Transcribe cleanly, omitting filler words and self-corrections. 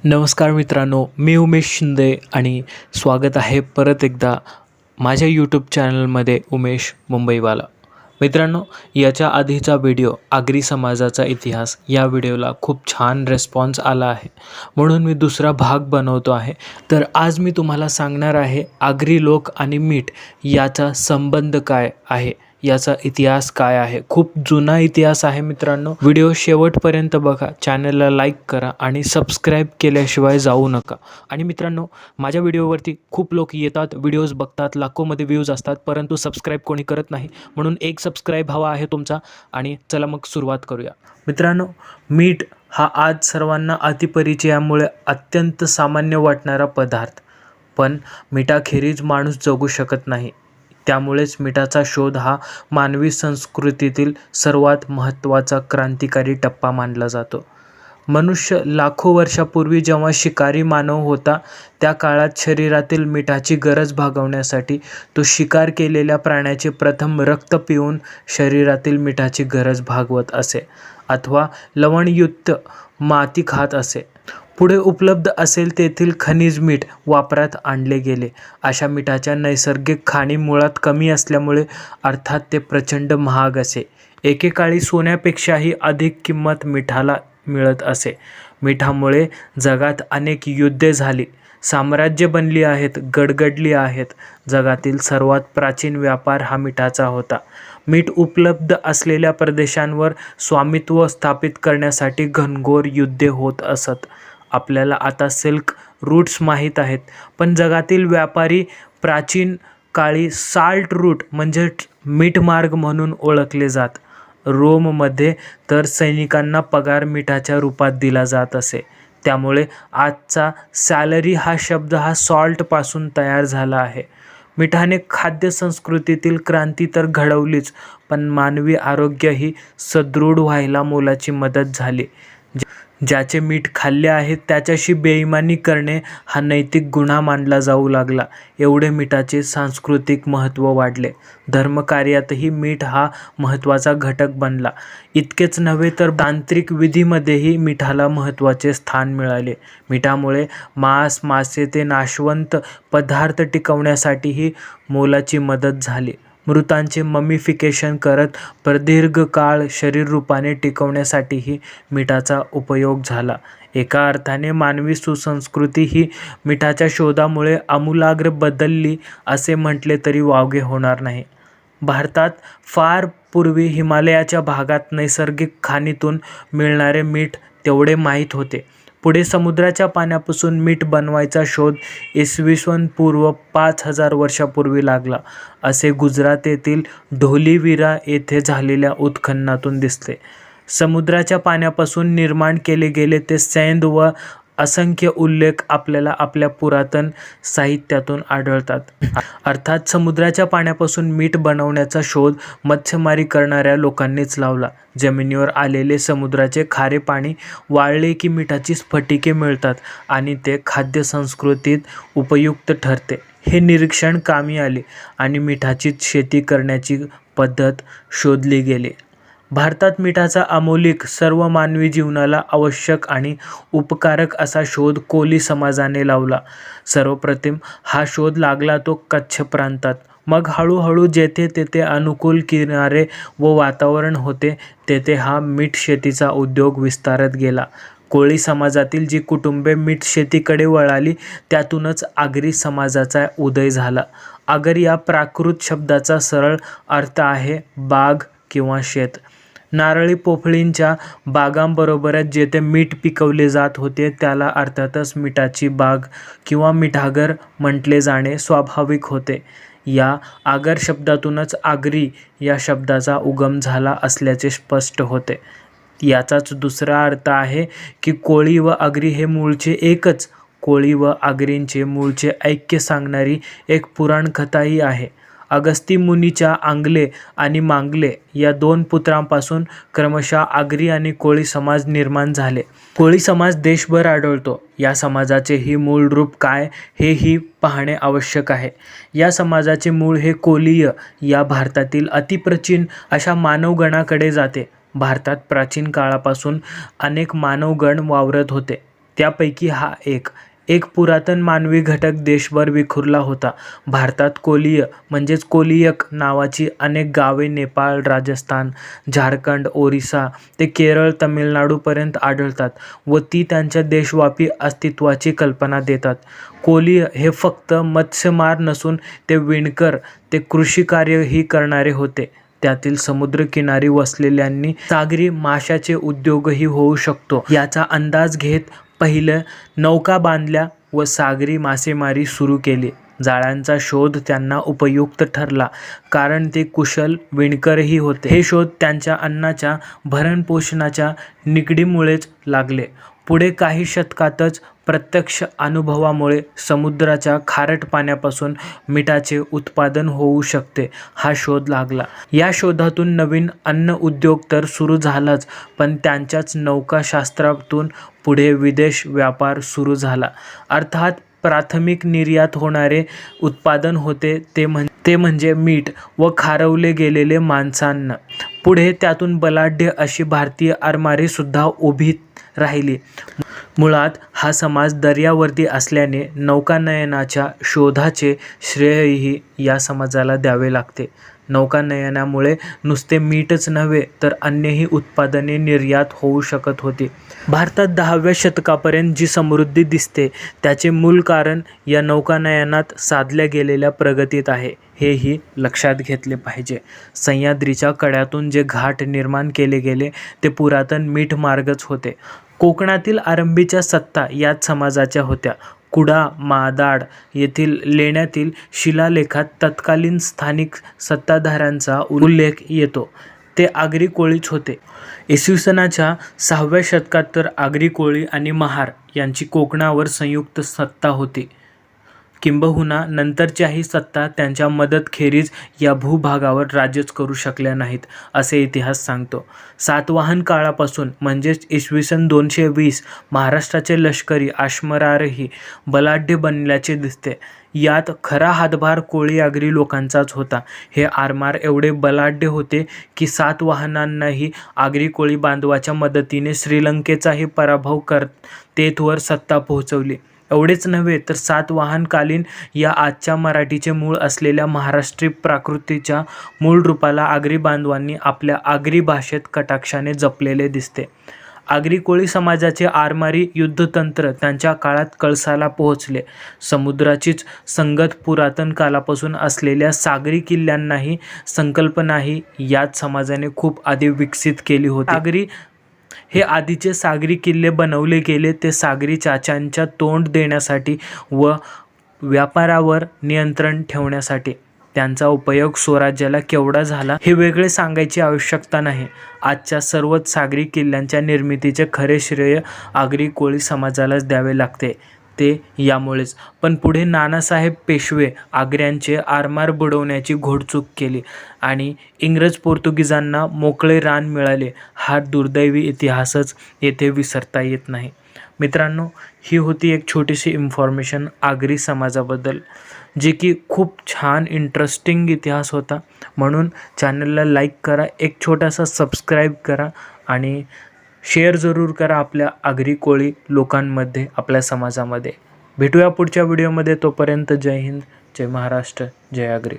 नमस्कार मित्रांनो, मी उमेश शिंदे आणि स्वागत आहे परत एकदा माझ्या यूट्यूब चॅनलमध्ये उमेश मुंबईवाला. मित्रांनो, याच्या आधीचा व्हिडिओ आगरी समाजाचा इतिहास या व्हिडिओला खूप छान रिस्पॉन्स आला आहे, म्हणून मी दुसरा भाग बनवतो आहे. तर आज मी तुम्हाला सांगणार आहे आगरी लोक आणि मीठ याचा संबंध काय आहे, याचा इतिहास काय आहे. खूप जुना इतिहास आहे मित्रांनो. व्हिडिओ शेवटपर्यंत बघा, चॅनलला लाईक करा आणि सबस्क्राईब केल्याशिवाय जाऊ नका. आणि मित्रांनो, माझ्या व्हिडिओवरती खूप लोक येतात, व्हिडिओज बघतात, लाखोमध्ये व्ह्यूज असतात, परंतु सबस्क्राईब कोणी करत नाही. म्हणून एक सबस्क्राईब हवा आहे तुमचा. आणि चला मग सुरुवात करूया. मित्रांनो, मीठ हा आज सर्वांना अतिपरिचयामुळे अत्यंत सामान्य वाटणारा पदार्थ, पण मिठाखेरीज माणूस जगू शकत नाही. त्यामुळेच मिठाचा शोध हा मानवी संस्कृतीतील सर्वात महत्त्वाचा क्रांतिकारी टप्पा मानला जातो. मनुष्य लाखो वर्षापूर्वी जेव्हा शिकारी मानव होता, त्या काळात शरीरातील मिठाची गरज भागवण्यासाठी तो शिकार केलेल्या प्राण्याचे प्रथम रक्त पिऊन शरीरातील मिठाची गरज भागवत असे, अथवा लवणयुक्त माती खात असे. पुढे उपलब्ध असेल तेथील खनिज मीठ वापरात आणले गेले. अशा मिठाच्या नैसर्गिक खाणी मुळात कमी असल्यामुळे अर्थात ते प्रचंड महाग असे. एकेकाळी सोन्यापेक्षाही अधिक किंमत मिठाला मिळत असे. मिठामुळे जगात अनेक युद्धे झाली, साम्राज्य बनली आहेत, गडगडली आहेत. जगातील सर्वात प्राचीन व्यापार हा मिठाचा होता. मीठ उपलब्ध असलेल्या प्रदेशांवर स्वामित्व स्थापित करण्यासाठी घनघोर युद्धे होत असत. आपल्याला आता सिल्क रूट्स माहीत आहेत, पण जगातील व्यापारी प्राचीन काळी साल्ट रूट म्हणजे मीठ मार्ग म्हणून ओळखले जात. रोममध्ये तर सैनिकांना पगार मिठाच्या रूपात दिला जात असे. त्यामुळे आजचा सॅलरी हा शब्द हा सॉल्टपासून तयार झाला आहे. मिठाने खाद्य संस्कृतीतील क्रांती तर घडवलीच, पण मानवी आरोग्यही सदृढ व्हायला मोलाची मदत झाली. ज्याचे मीठ खाल्ले आहे त्याच्याशी बेईमानी करणे हा नैतिक गुन्हा मानला जाऊ लागला. एवढे मिठाचे सांस्कृतिक महत्त्व वाढले. धर्मकार्यातही मीठ हा महत्त्वाचा घटक बनला. इतकेच नव्हे तर तांत्रिक विधीमध्येही मिठाला महत्त्वाचे स्थान मिळाले. मिठामुळे मांस, मासे ते नाशवंत पदार्थ टिकवण्यासाठीही मोलाची मदत झाली. मृतांचे ममिफिकेशन करत प्रदीर्घ काळ शरीररूपाने टिकवण्यासाठीही मिठाचा उपयोग झाला. एका अर्थाने मानवी सुसंस्कृती ही मिठाच्या शोधामुळे आमूलाग्र बदलली असे म्हटले तरी वावगे होणार नाही. भारतात फार पूर्वी हिमालयाच्या भागात नैसर्गिक खाणीतून मिळणारे मीठ तेवढे माहीत होते. पुढे समुद्राच्या पाण्यापासून मीठ बनवायचा शोध इसवी पूर्व 5000 वर्षापूर्वी लागला, असे गुजरात येथील ढोलीविरा येथे झालेल्या उत्खननातून दिसले. समुद्राच्या पाण्यापासून निर्माण केले गेले ते सैंध व असंख्य उल्लेख आपल्याला आपल्या पुरातन साहित्यातून आढळतात. अर्थात समुद्राच्या पाण्यापासून मीठ बनवण्याचा शोध मत्स्यमारी करणाऱ्या लोकांनीच लावला. जमिनीवर आलेले समुद्राचे खारे पाणी वाळले की मिठाची स्फटिके मिळतात आणि ते खाद्य संस्कृतीत उपयुक्त ठरते. हे निरीक्षण कामी आले आणि मिठाची शेती करण्याची पद्धत शोधली गेली. भारतात मिठाचा अमौलिक, सर्व मानवी जीवनाला आवश्यक आणि उपकारक असा शोध कोली समाजाने लावला. सर्वप्रथम हा शोध लागला तो कच्छ प्रांतात. मग हळूहळू जेथे तेथे अनुकूल किनारे व वातावरण होते तेथे हा मीठ शेतीचा उद्योग विस्तारत गेला. कोळी समाजातील जी कुटुंबे मीठ शेतीकडे वळाली त्यातूनच आगरी समाजाचा उदय झाला. आगर या प्राकृत शब्दाचा सरळ अर्थ आहे बाग किंवा शेत. नारळी पोफळींच्या बागांबरोबरच जेथे मीठ पिकवले जात होते त्याला अर्थातच मिठाची बाग किंवा मिठागर म्हटले जाणे स्वाभाविक होते. या आगर शब्दातूनच आगरी या शब्दाचा उगम झाला असल्याचे स्पष्ट होते. याचाच दुसरा अर्थ आहे की कोळी व आगरी हे मूळचे एकच. कोळी व आगरींचे मूळचे ऐक्य सांगणारी एक पुराणकथाही आहे. अगस्ती मुनीच्या आंगले आणि मांगले या 2 पुत्रांपासून क्रमशः आगरी आणि कोळी समाज निर्माण झाले. कोळी समाज देशभर आढळतो. या समाजाचे ही मूळ रूप काय हेही पाहणे आवश्यक आहे. या समाजाचे मूळ हे कोलीय या भारतातील अतिप्राचीन अशा मानवगणाकडे जाते. भारतात प्राचीन काळापासून अनेक मानवगण वावरत होते. त्यापैकी हा एक पुरातन मानवी घटक देशभर विखुरला होता. भारतात कोलीय म्हणजेच कोलियक नावाची अनेक गावे नेपाळ, राजस्थान, झारखंड, ओरिसा ते केरळ, तमिळनाडूपर्यंत आढळतात व ती त्यांच्या देशव्यापी अस्तित्वाची कल्पना देतात. कोलीय हे फक्त मत्स्यमार नसून ते विणकर, ते कृषीकार्यही करणारे होते. त्यातील समुद्रकिनारी वसलेल्यांनी सागरी माशाचे उद्योगही होऊ शकतो याचा अंदाज घेत पहिलं नौका बांधल्या व सागरी मासेमारी सुरू केली. जाळ्यांचा शोध त्यांना उपयुक्त ठरला कारण ते कुशल विणकरही होते. हे शोध त्यांच्या अन्नाच्या भरणपोषणाच्या निकडीमुळेच लागले. पुढे काही शतकातच प्रत्यक्ष अनुभवामुळे समुद्राच्या खारट पाण्यापासून मिठाचे उत्पादन होऊ शकते हा शोध लागला. या शोधातून नवीन अन्न उद्योग तर सुरू झालाच, पण त्यांच्याच नौकाशास्त्रातून पुढे विदेश व्यापार सुरू झाला. अर्थात प्राथमिक निर्यात होणारे उत्पादन होते ते म्हणजे मीठ व खारवले गेलेले मांसान्न. पुढे त्यातून बलाढ्य अशी भारतीय आरमारी सुद्धा उभी राहिली. मुळात हा समाज दर्यावर्दी असल्याने नौकानयनाच्या शोधाचे श्रेयही या समाजाला द्यावे लागते. नौकानयनामुळे नुसते मीठच नव्हे तर अन्यही उत्पादने निर्यात होऊ शकत होती. भारतात 10व्या शतकापर्यंत जी समृद्धी दिसते त्याचे मूल कारण या नौकानयनात साधल्या गेलेल्या प्रगतीत आहे, हेही लक्षात घेतले पाहिजे. सह्याद्रीच्या कड्यातून जे घाट निर्माण केले गेले ते पुरातन मीठ मार्गच होते. कोकणातील आरंभीच्या सत्ता याच समाजाच्या होत्या. कुडा, मादाड येथील लेण्यातील शिलालेखात तत्कालीन स्थानिक सत्ताधाऱ्यांचा उल्लेख येतो. ते आगरी कोळीच होते. इसवीसनाच्या 6व्या शतकात तर आगरी कोळी आणि महार यांची कोकणावर संयुक्त सत्ता होती. किंबहुना नंतरच्याही सत्ता त्यांच्या मदतखेरीज या भूभागावर राज्यच करू शकल्या नाहीत, असे इतिहास सांगतो. सातवाहन काळापासून म्हणजेच इसवीसन 220 महाराष्ट्राचे लष्करी आश्मरारही बलाढ्य बनल्याचे दिसते. यात खरा हातभार कोळी आगरी लोकांचाच होता. हे आरमार एवढे बलाढ्य होते की सातवाहनांनाही आगरी कोळी बांधवाच्या मदतीने श्रीलंकेचाही पराभव करत तेथवर सत्ता पोहोचवली. एवढेच नव्हे तर सातवाहनकालीन या आजच्या मराठीचे मूळ असलेल्या महाराष्ट्री प्राकृतीच्या मूळ रूपाला आगरी बांधवांनी आपल्या आगरी भाषेत कटाक्षाने जपलेले दिसते. आगरी कोळी समाजाचे आरमारी युद्धतंत्र त्यांच्या काळात कळसाला पोहोचले. समुद्राचीच संगत पुरातन कालापासून असलेल्या सागरी किल्ल्यांनाही संकल्पनाही याच समाजाने खूप आधी विकसित केली होती. हे आधीचे सागरी किल्ले बनवले गेले ते सागरी चाच्यांच्या तोंड देण्यासाठी व व्यापारावर नियंत्रण ठेवण्यासाठी. त्यांचा उपयोग स्वराज्याला केवढा झाला हे वेगळे सांगायची आवश्यकता नाही. आजच्या सर्वच सागरी किल्ल्यांच्या निर्मितीचे खरे श्रेय आगरी कोळी समाजालाच द्यावे लागते. ते यामुळेच. पण पुढे नानासाहेब पेशवे आग्र्यांचे आरमार बुडवण्याची घोडचूक केली आणि इंग्रज पोर्तुगीजांना मोकळे रान मिळाले. हा दुर्दैवी इतिहासच येथे विसरता येत नाही. मित्रांनो, ही होती एक छोटीशी इन्फॉर्मेशन आगरी समाजाबद्दल, जे की खूप छान इंटरेस्टिंग इतिहास होता. म्हणून चॅनलला लाईक करा, एक छोटासा सबस्क्राईब करा आणि शेअर जरूर करा आपल्या आगरी कोळी लोकांमध्ये, आपल्या समाजामध्ये. भेटूया पुढच्या व्हिडिओमध्ये. तोपर्यंत जय हिंद, जय महाराष्ट्र, जय आगरी.